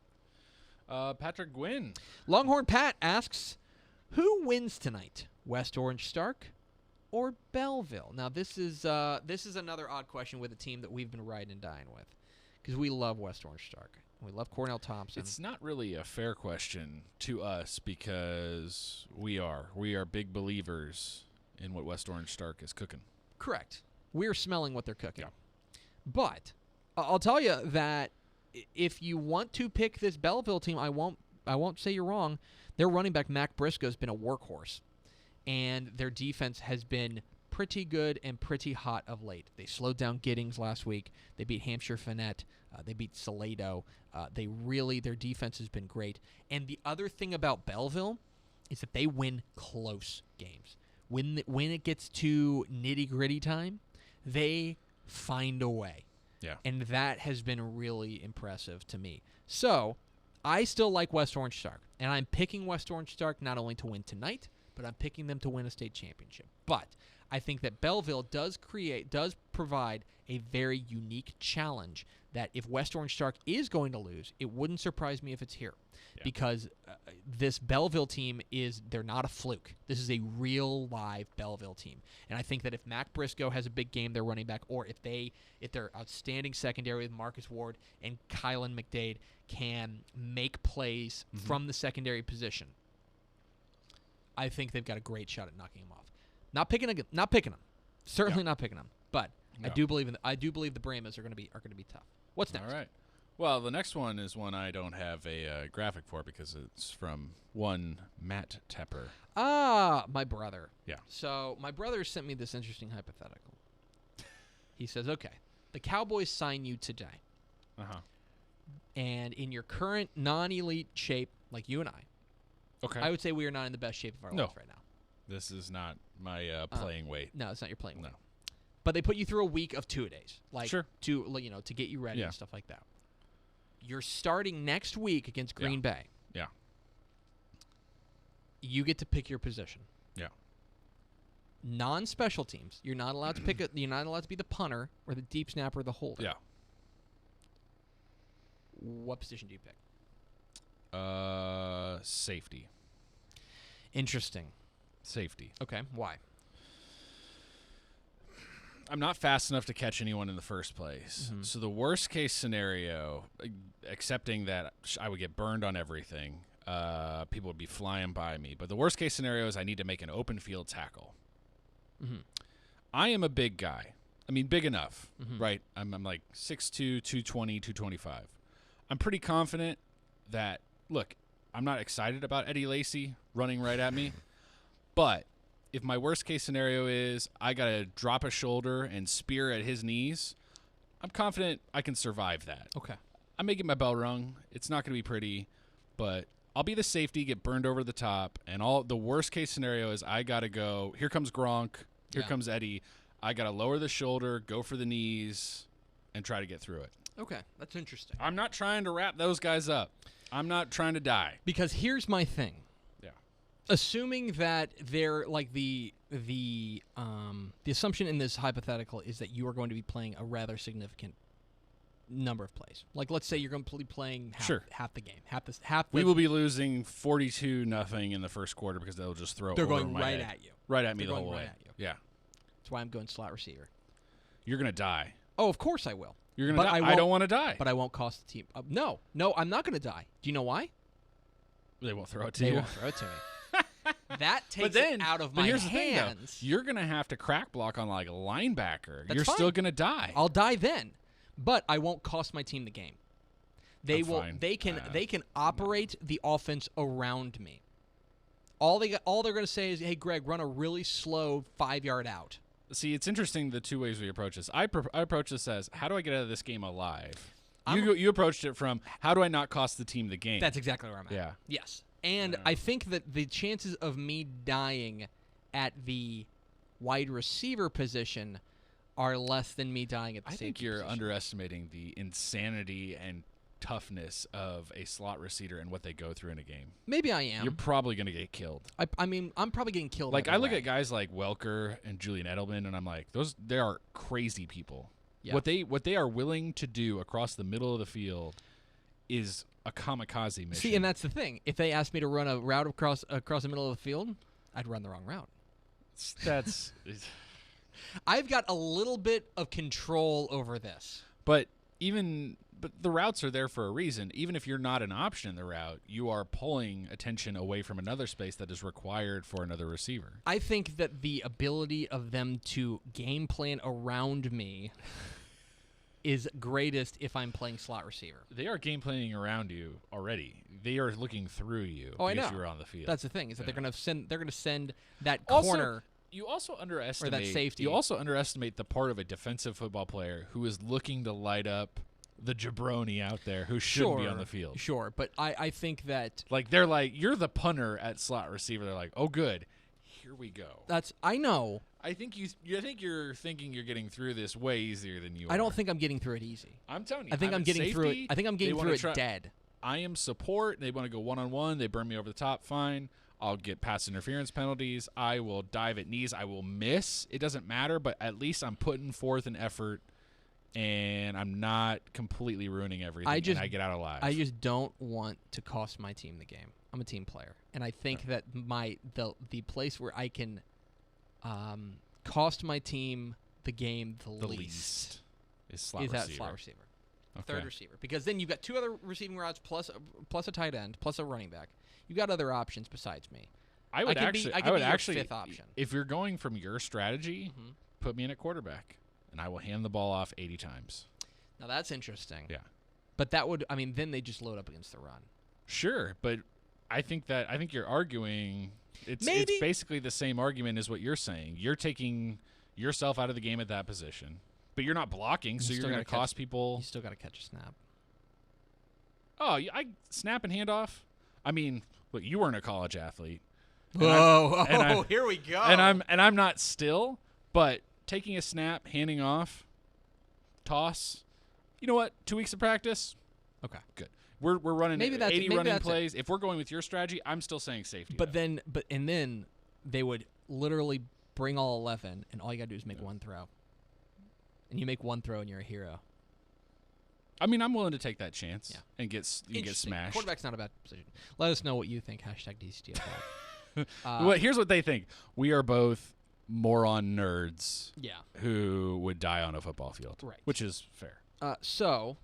Patrick Gwynn. Longhorn Pat asks, who wins tonight, West Orange Stark or Belleville? Now, this is another odd question with a team that we've been riding and dying with because we love West Orange Stark. We love Cornell Thompson. It's not really a fair question to us because we are big believers in what West Orange Stark is cooking. Correct. We're smelling what they're cooking. Yeah. But I'll tell you that if you want to pick this Belleville team, I won't say you're wrong. Their running back, Mac Briscoe, has been a workhorse, and their defense has been pretty good and pretty hot of late. They slowed down Giddings last week. They beat Hampshire Finette. They beat Salado. Their defense has been great. And the other thing about Belleville is that they win close games. When it gets to nitty-gritty time, they find a way. Yeah. And that has been really impressive to me. So, I still like West Orange Stark. And I'm picking West Orange Stark not only to win tonight, but I'm picking them to win a state championship. But I think that Belleville does provide a very unique challenge that if West Orange Stark is going to lose, it wouldn't surprise me if it's here. Yeah. Because this Belleville team they're not a fluke. This is a real live Belleville team. And I think that if Mac Briscoe has a big game, their running back, or if their outstanding secondary with Marcus Ward and Kylan McDade can make plays from the secondary position, I think they've got a great shot at knocking them off. Not picking them. Certainly not picking them. But I do believe the Brahmas are going to be tough. What's next? All right. Well, the next one is one I don't have a graphic for because it's from one Matt Tepper. Ah, my brother. Yeah. So my brother sent me this interesting hypothetical. He says, okay, the Cowboys sign you today. Uh-huh. And in your current non-elite shape, like you and I, okay, I would say we are not in the best shape of our lives right now. This is not my playing weight. No, it's not your playing weight. No. But they put you through a week of 2-a-days, sure, to get you ready and stuff like that. You're starting next week against Green Bay. Yeah. You get to pick your position. Yeah. Non-special teams. You're not allowed to pick. You're not allowed to be the punter or the deep snapper or the holder. Yeah. What position do you pick? Safety. Interesting. Safety. Okay. Why? I'm not fast enough to catch anyone in the first place. Mm-hmm. So the worst case scenario, accepting that I would get burned on everything, people would be flying by me. But the worst case scenario is I need to make an open field tackle. Mm-hmm. I am a big guy. I mean, big enough, Mhm. right? I'm like 6'2", 220, 225. I'm pretty confident that, look, I'm not excited about Eddie Lacy running right at me, but if my worst case scenario is I got to drop a shoulder and spear at his knees, I'm confident I can survive that. Okay. I may get my bell rung. It's not going to be pretty, but I'll be the safety, get burned over the top, and the worst case scenario is I got to go, here comes Gronk, here comes Eddie. I got to lower the shoulder, go for the knees, and try to get through it. Okay, that's interesting. I'm not trying to wrap those guys up. I'm not trying to die. Because here's my thing. Yeah. Assuming that they're like the assumption in this hypothetical is that you are going to be playing a rather significant number of plays. Like, let's say you're going to be playing half the game. We will be losing 42-0 in the first quarter because they'll just throw. They're over going my right head. at you. Right at me They're the going whole right way. at you. Yeah. That's why I'm going slot receiver. You're gonna die. Oh, of course I will. You're gonna die. I don't want to die. But I won't cost the team. No, I'm not going to die. Do you know why? They won't throw it to They you. won't throw it to me. That takes it out of my here's the thing, though. hands. You're gonna have to crack block on like a linebacker. That's You're fine. still gonna die. I'll die then, but I won't cost my team the game. They That's will. fine. They can operate the offense around me. All they're going to say is, "Hey, Greg, run a really slow 5-yard out." See, it's interesting the two ways we approach this. I approach this as, how do I get out of this game alive? I'm- You approached it from, how do I not cost the team the game? That's exactly where I'm at. Yeah. Yes, and Yeah. I think that the chances of me dying at the wide receiver position are less than me dying at the I safety think you're position. underestimating the insanity and toughness of a slot receiver and what they go through in a game. Maybe I am. You're probably going to get killed. I mean, I'm probably getting killed. Like, either I look way. at guys like Welker and Julian Edelman, and I'm like, they are crazy people. Yeah. What they are willing to do across the middle of the field is a kamikaze mission. See, and that's the thing. If they asked me to run a route across the middle of the field, I'd run the wrong route. That's I've got a little bit of control over this. But the routes are there for a reason. Even if you're not an option in the route, you are pulling attention away from another space that is required for another receiver. I think that the ability of them to game plan around me is greatest if I'm playing slot receiver. They are game planning around you already. They are looking through you Oh, I because know. you're on the field. That's the thing, is that Yeah. they're going to send that Also, corner. You also underestimate safety. You also underestimate the part of a defensive football player who is looking to light up the jabroni out there who shouldn't be on the field. Sure, but I think that Like, they're like, you're the punter at slot receiver. They're like, oh, good, here we go. I know. I think you're thinking you're getting through this way easier than you are. I don't think I'm getting through it easy. I'm telling you. I think I'm at getting through it. safety, I think I'm they getting wanna through it dead. I am support. They want to go one-on-one. They burn me over the top. Fine. I'll get pass interference penalties. I will dive at knees. I will miss. It doesn't matter, but at least I'm putting forth an effort, and I'm not completely ruining everything, and I get out alive. I just don't want to cost my team the game. I'm a team player, and I think that the place where I can cost my team the game the least is slot is receiver. that slot receiver. Okay. Third receiver, because then you've got two other receiving routes plus a tight end plus a running back. You've got other options besides me. I would I could be your fifth option. If you're going from your strategy, put me in at quarterback, and I will hand the ball off 80 times. Now that's interesting. Yeah. But that would, I mean, then they just load up against the run. Sure, but I think you're arguing it's Maybe. basically the same argument as what you're saying. You're taking yourself out of the game at that position, but you're not blocking, so You you're still going to gotta cost people. You still got to catch a snap. Oh, I snap and hand off. I mean, look, you weren't a college athlete. Whoa! Here we go. And I'm not still, but taking a snap, handing off, toss. You know what? 2 weeks of practice. Okay. Good. We're running Maybe that's- 80 maybe running that's it. plays. If we're going with your strategy, I'm still saying safety. But though. then they would literally bring all 11, and all you got to do is make one throw. And you make one throw, and you're a hero. I mean, I'm willing to take that chance Yeah. and get Interesting. smashed. Quarterback's not a bad position. Let us know what you think. #DCTF. Well, here's what they think. We are both moron nerds Yeah. who would die on a football field, Right. which is fair. So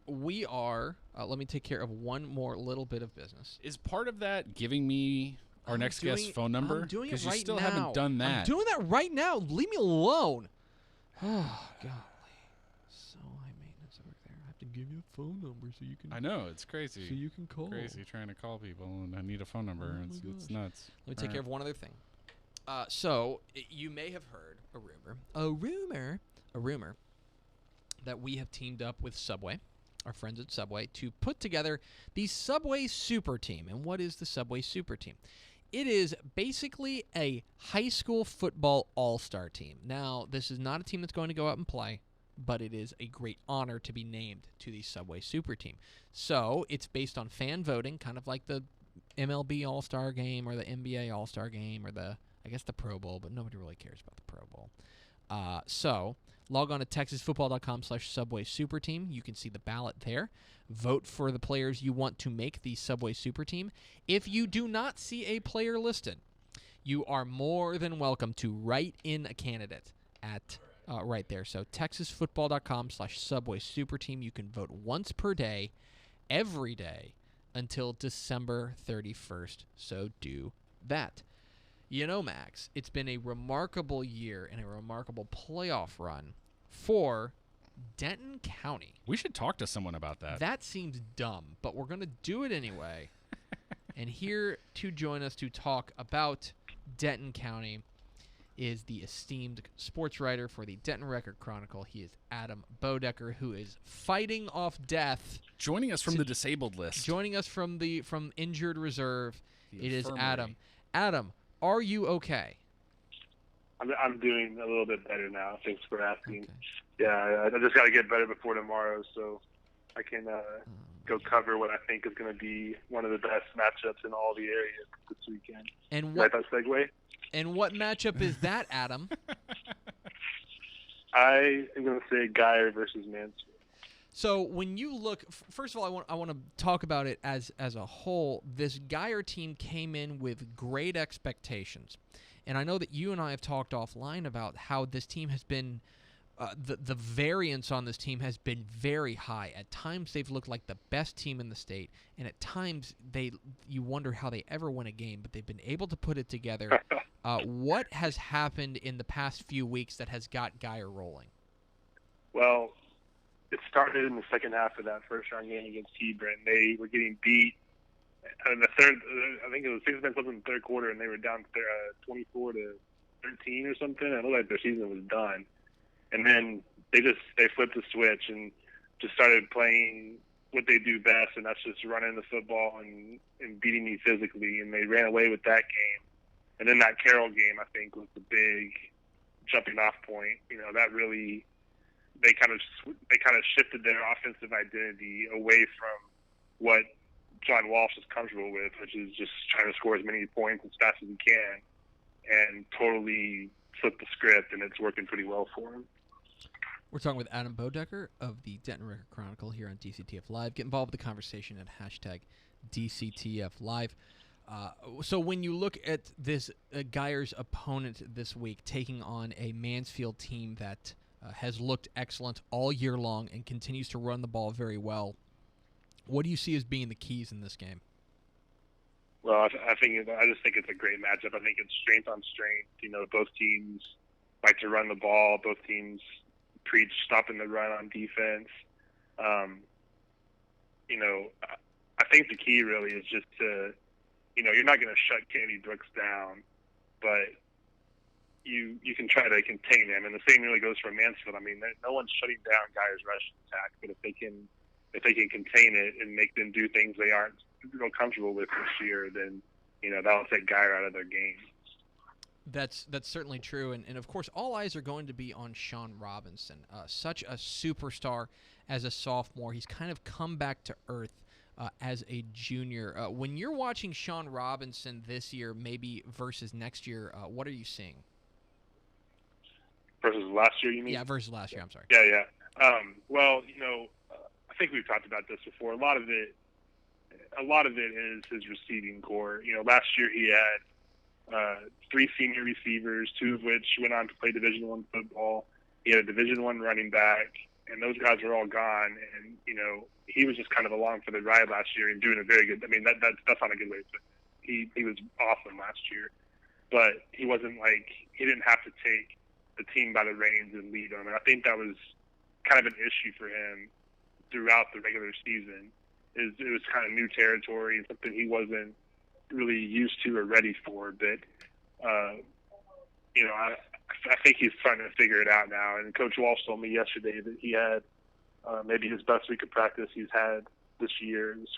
we are. Let me take care of one more little bit of business. Is part of that giving me our next guest's phone number? I'm doing it Because right you still now. haven't done that. I'm doing that right now. Leave me alone. Oh, golly. So high maintenance over there. I have to give you a phone number so you can. I know, it's crazy. So you can call. Crazy trying to call people, and I need a phone number. Oh It's nuts. Let me take care of one other thing. You may have heard a rumor that we have teamed up with Subway, our friends at Subway, to put together the Subway Super Team. And what is the Subway Super Team? It is basically a high school football all-star team. Now, this is not a team that's going to go out and play, but it is a great honor to be named to the Subway Super Team. So it's based on fan voting, kind of like the MLB All-Star Game or the NBA All-Star Game or the Pro Bowl, but nobody really cares about the Pro Bowl. So log on to texasfootball.com/Subway Super Team. You can see the ballot there. Vote for the players you want to make the Subway Super Team. If you do not see a player listed, you are more than welcome to write in a candidate at right there. So texasfootball.com/Subway Super Team. You can vote once per day, every day, until December 31st. So do that. You know, Max, it's been a remarkable year and a remarkable playoff run for Denton County. We should talk to someone about that. That seems dumb, but we're going to do it anyway. And here to join us to talk about Denton County is the esteemed sports writer for the Denton Record-Chronicle. He is Adam Boedeker, who is fighting off death. Joining us from the disabled list. Joining us from injured reserve. It is infirmary. Adam. Adam, are you okay? I'm doing a little bit better now. Thanks for asking. Okay. Yeah, I just got to get better before tomorrow, so I can go cover what I think is going to be one of the best matchups in all the areas this weekend. And what? That segue? And what matchup is that, Adam? I am going to say Geyer versus Mansfield. So when you look, first of all, I want to talk about it as a whole. This Geyer team came in with great expectations, and I know that you and I have talked offline about how this team has been. The variance on this team has been very high. At times they've looked like the best team in the state, and at times you wonder how they ever win a game, but they've been able to put it together. What has happened in the past few weeks that has got Geyer rolling? Well, it started in the second half of that first-round game against Hebron. They were getting beat in the third. I think it was 6 minutes left in the third quarter, and they were down 24-13 or something. It looked like their season was done. And then they flipped the switch and just started playing what they do best, and that's just running the football and beating me physically. And they ran away with that game. And then that Carroll game, I think, was the big jumping off point. You know, that really they kind of shifted their offensive identity away from what John Walsh is comfortable with, which is just trying to score as many points as fast as he can, and totally flip the script, and it's working pretty well for him. We're talking with Adam Boedeker of the Denton Record-Chronicle here on DCTF Live. Get involved with the conversation at #DCTF Live. So when you look at this Geyer's opponent this week taking on a Mansfield team that has looked excellent all year long and continues to run the ball very well, what do you see as being the keys in this game? Well, I just think it's a great matchup. I think it's strength on strength. You know, both teams like to run the ball. Both teams preach stopping the run on defense. You know, I think the key really is just to, you know, you're not going to shut Kennedy Brooks down, but you can try to contain him. And the same really goes for Mansfield. I mean, no one's shutting down Geyer's rushing attack, but if they can contain it and make them do things they aren't real comfortable with this year, then, you know, that'll take Geyer out of their game. That's certainly true, and of course all eyes are going to be on Sean Robinson, such a superstar as a sophomore. He's kind of come back to earth as a junior. When you're watching Sean Robinson this year, maybe versus next year, what are you seeing? Versus last year, you mean? Yeah, versus last year. I'm sorry. Yeah. Well, you know, I think we've talked about this before. A lot of it is his receiving core. You know, last year he had 3 senior receivers, 2 of which went on to play Division I football. He had a Division I running back, and those guys were all gone. And, you know, he was just kind of along for the ride last year and doing a very good. I mean, that's not a good way to put it. He was awesome last year, but he wasn't like he didn't have to take the team by the reins and lead them. And I think that was kind of an issue for him throughout the regular season. It was kind of new territory and something he wasn't really used to or ready for. But, I think he's trying to figure it out now. And Coach Walsh told me yesterday that he had maybe his best week of practice he's had this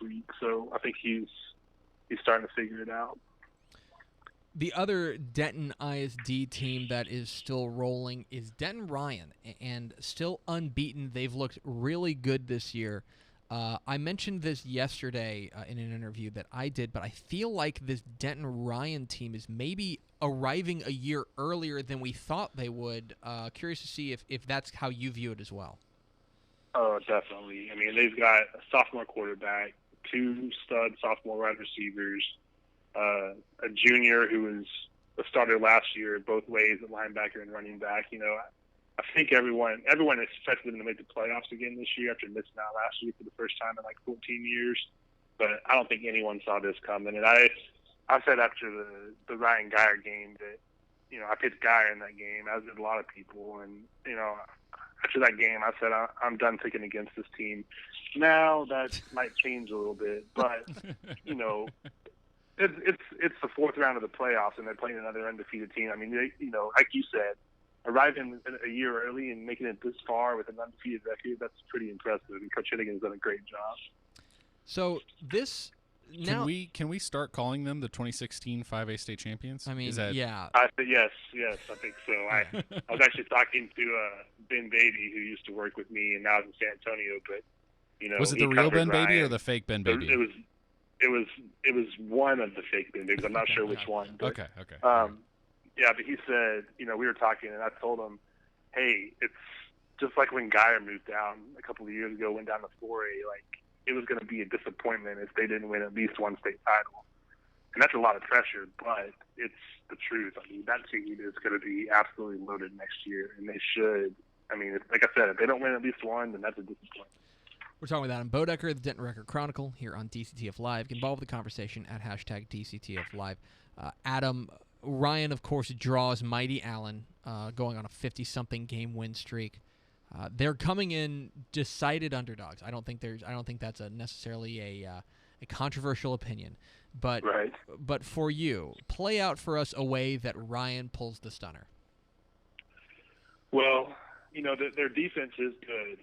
week. So I think he's starting to figure it out. The other Denton ISD team that is still rolling is Denton Ryan, and still unbeaten. They've looked really good this year. I mentioned this yesterday in an interview that I did, but I feel like this Denton Ryan team is maybe arriving a year earlier than we thought they would. Curious to see if that's how you view it as well. Oh, definitely. I mean, they've got a sophomore quarterback, 2 stud sophomore wide receivers, a junior who was a starter last year both ways at linebacker and running back. I think everyone expected them to make the playoffs again this year after missing out last year for the first time in like 14 years. But I don't think anyone saw this coming. And I said after the Ryan Geyer game that, I picked Geyer in that game, as did a lot of people. And, after that game, I said, I'm done picking against this team. Now that might change a little bit, but, it's the 4th round of the playoffs, and they're playing another undefeated team. I mean, like you said, arriving a year early and making it this far with an undefeated record, that's pretty impressive. And Coach Hittigan's done a great job. So this now can we start calling them the 2016 5A state champions? I mean, yeah. I said yes, I think so. I was actually talking to Ben Beatty, who used to work with me and now is in San Antonio. But was it the real Ben Beatty or the fake Ben Beatty? It was one of the fake Ben Beatties. I'm not sure which one. But, okay. Yeah, but he said, we were talking, and I told him, hey, it's just like when Geyer moved down a couple of years ago, went down to 4A. Like, it was going to be a disappointment if they didn't win at least one state title. And that's a lot of pressure, but it's the truth. I mean, that team is going to be absolutely loaded next year, and they should. I mean, like I said, if they don't win at least one, then that's a disappointment. We're talking with Adam Boedeker, the Denton Record-Chronicle, here on DCTF Live. Get involved with the conversation at hashtag DCTF Live. Adam, Ryan, of course, draws Mighty Allen, going on a 50-something game win streak. They're coming in decided underdogs. I don't think that's necessarily a controversial opinion, but right. But for you, play out for us a way that Ryan pulls the stunner. Well, their defense is good.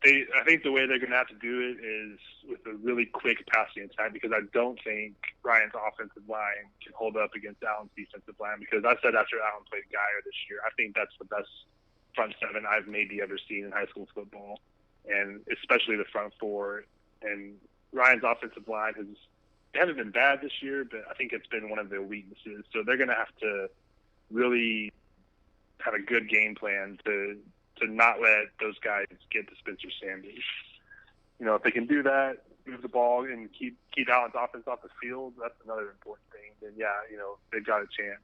I think the way they're going to have to do it is with a really quick passing attack, because I don't think Ryan's offensive line can hold up against Allen's defensive line, because I said after Allen played Geyer this year, I think that's the best front seven I've maybe ever seen in high school football, and especially the front 4. And Ryan's offensive line they haven't been bad this year, but I think it's been one of their weaknesses. So they're going to have to really have a good game plan to not let those guys get to Spencer Sanders. If they can do that, move the ball and keep Allen's offense off the field, that's another important thing. Then, they've got a chance.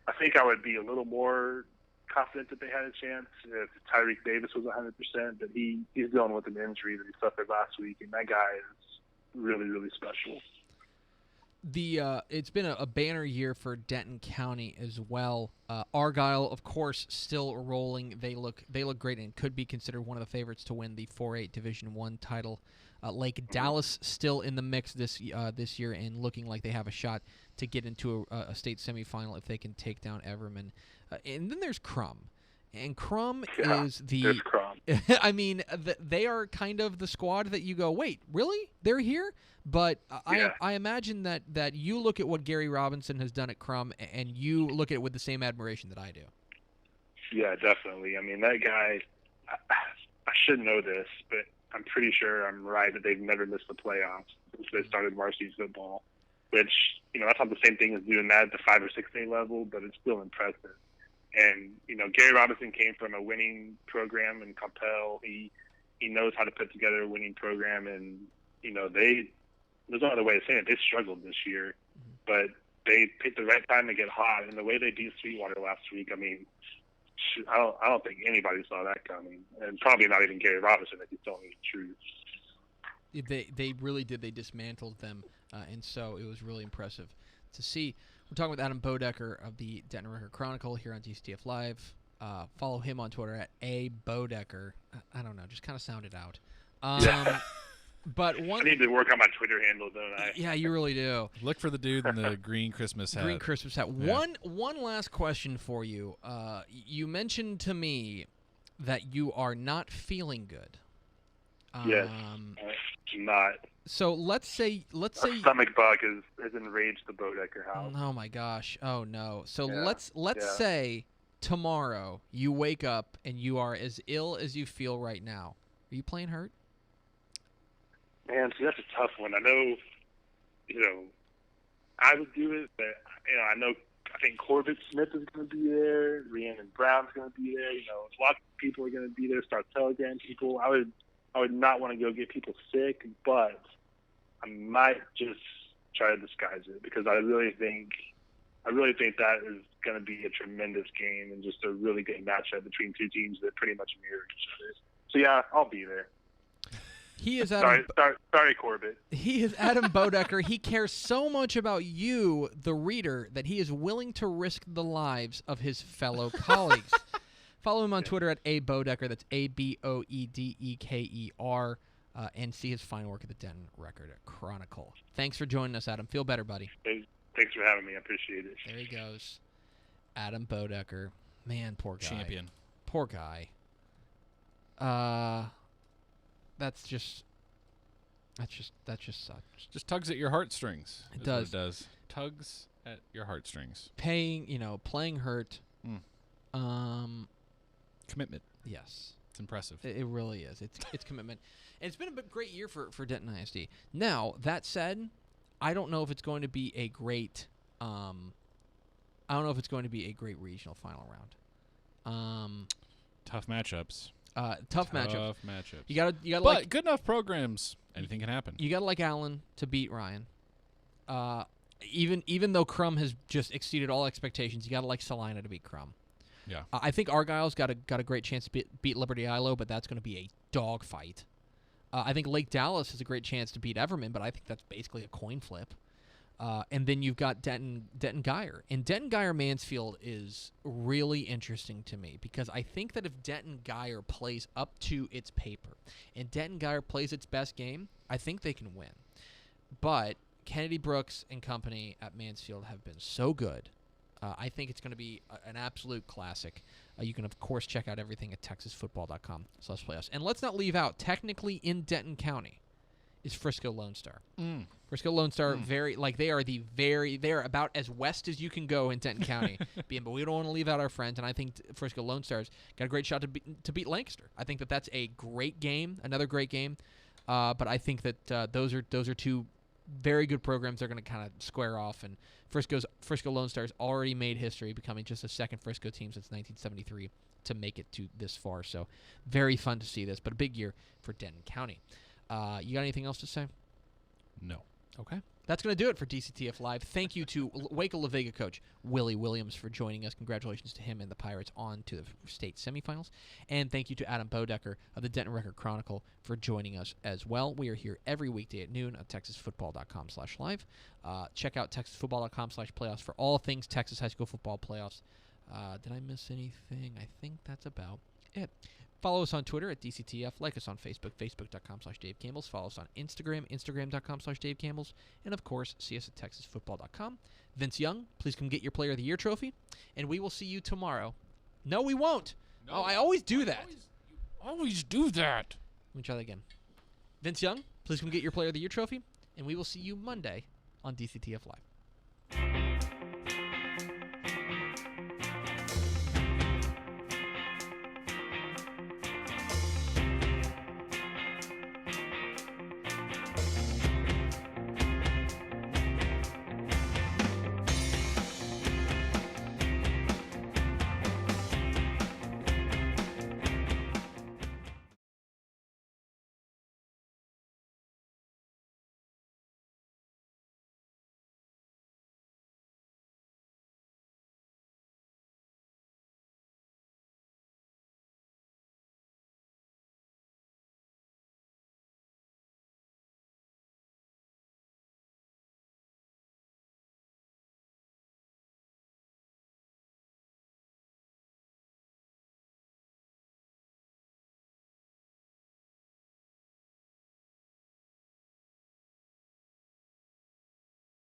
I think I would be a little more confident that they had a chance if Tyreek Davis was 100%, but he's dealing with an injury that he suffered last week, and that guy is really, really special. It's been a banner year for Denton County as well. Argyle, of course, still rolling. They look great and could be considered one of the favorites to win the 4A Division I title. Lake Dallas still in the mix this year and looking like they have a shot to get into a state semifinal if they can take down Everman. And then there's Crum. And Crum is the Crum. I mean, they are kind of the squad that you go, wait, really? They're here? But I imagine that you look at what Gary Robinson has done at Crum, and you look at it with the same admiration that I do. Yeah, definitely. I mean, that guy, I should know this, but I'm pretty sure I'm right that they've never missed the playoffs since they started varsity football, which, that's not the same thing as doing that at the 5 or 6A level, but it's still impressive. And, Gary Robinson came from a winning program in Campbell. He knows how to put together a winning program, and, there's no other way of saying it. They struggled this year, but they picked the right time to get hot. And the way they beat Sweetwater last week, I mean, I don't think anybody saw that coming, and probably not even Gary Robinson if he's telling me the truth. They really did. They dismantled them, and so it was really impressive to see. We're talking with Adam Boedeker of the Denton Record-Chronicle here on DCTF Live. Follow him on Twitter at @Boedeker. I don't know, just kind of sound it out. But I need to work on my Twitter handle, don't I? Yeah, you really do. Look for the dude in the green Christmas hat. Green Christmas hat. Yeah. One last question for you. You mentioned to me that you are not feeling good. Yes, not. So let's say A stomach bug has enraged the Boedeker house. Oh my gosh. Oh no. So Yeah. let's say tomorrow you wake up and you are as ill as you feel right now. Are you playing hurt? Man, see, that's a tough one. I know, I would do it, but I think Corbett Smith is going to be there. Rhiannon Brown's going to be there. Lots of people are going to be there. Start telegram people. I would not want to go get people sick, but I might just try to disguise it because I really think that is going to be a tremendous game and just a really good matchup between two teams that pretty much mirror each other. So yeah, I'll be there. He is Adam. Sorry, Corbett. He is Adam Boedeker. He cares so much about you, the reader, that he is willing to risk the lives of his fellow colleagues. Follow him on Twitter at @Boedeker. That's ABOEDEKER, and see his fine work at the Denton Record-Chronicle. Thanks for joining us, Adam. Feel better, buddy. Thanks for having me. I appreciate it. There he goes, Adam Boedeker. Man, poor guy. Champion. Poor guy. That just sucks. Just tugs at your heartstrings. It is does. What it does. Tugs at your heartstrings. Playing hurt. Commitment. Yes. It's impressive. It really is. It's commitment. And it's been a great year for Denton ISD. Now, that said, I don't know if it's going to be a great regional final round. Tough matchups. Tough matchup. You gotta but like good enough programs. Anything can happen. You gotta like Allen to beat Ryan. Even though Crum has just exceeded all expectations, you gotta like Salina to beat Crum. Yeah. I think Argyle's got a great chance to beat Liberty Ilo, but that's going to be a dogfight. I think Lake Dallas has a great chance to beat Everman, but I think that's basically a coin flip. And then you've got Denton Guyer. And Denton Guyer Mansfield is really interesting to me because I think that if Denton Guyer plays up to its paper and Denton Guyer plays its best game, I think they can win. But Kennedy Brooks and company at Mansfield have been so good. I think it's going to be an absolute classic. You can, of course, check out everything at texasfootball.com/playoffs. And let's not leave out, technically in Denton County is Frisco Lone Star. Frisco Lone Star, they are about as west as you can go in Denton County. But we don't want to leave out our friends, and I think Frisco Lone Star's got a great shot to beat Lancaster. I think that's a great game, another great game. But I think that those are two very good programs. They're going to kind of square off, and Frisco Lone Star's already made history, becoming just the second Frisco team since 1973 to make it to this far. So very fun to see this, but a big year for Denton County. You got anything else to say? No. Okay. That's going to do it for DCTF Live. Thank you to Waco La Vega coach Willie Williams for joining us. Congratulations to him and the Pirates on to the state semifinals. And thank you to Adam Boedeker of the Denton Record-Chronicle for joining us as well. We are here every weekday at noon on texasfootball.com/live. Check out texasfootball.com/playoffs for all things Texas high school football playoffs. Did I miss anything? I think that's about it. Follow us on Twitter at DCTF. Like us on Facebook, facebook.com/Dave Campbell's. Follow us on Instagram, instagram.com/Dave Campbell's. And, of course, see us at texasfootball.com. Vince Young, please come get your Player of the Year trophy. And we will see you tomorrow. No, we won't. No, I always do that. You always do that. Let me try that again. Vince Young, please come get your Player of the Year trophy. And we will see you Monday on DCTF Live.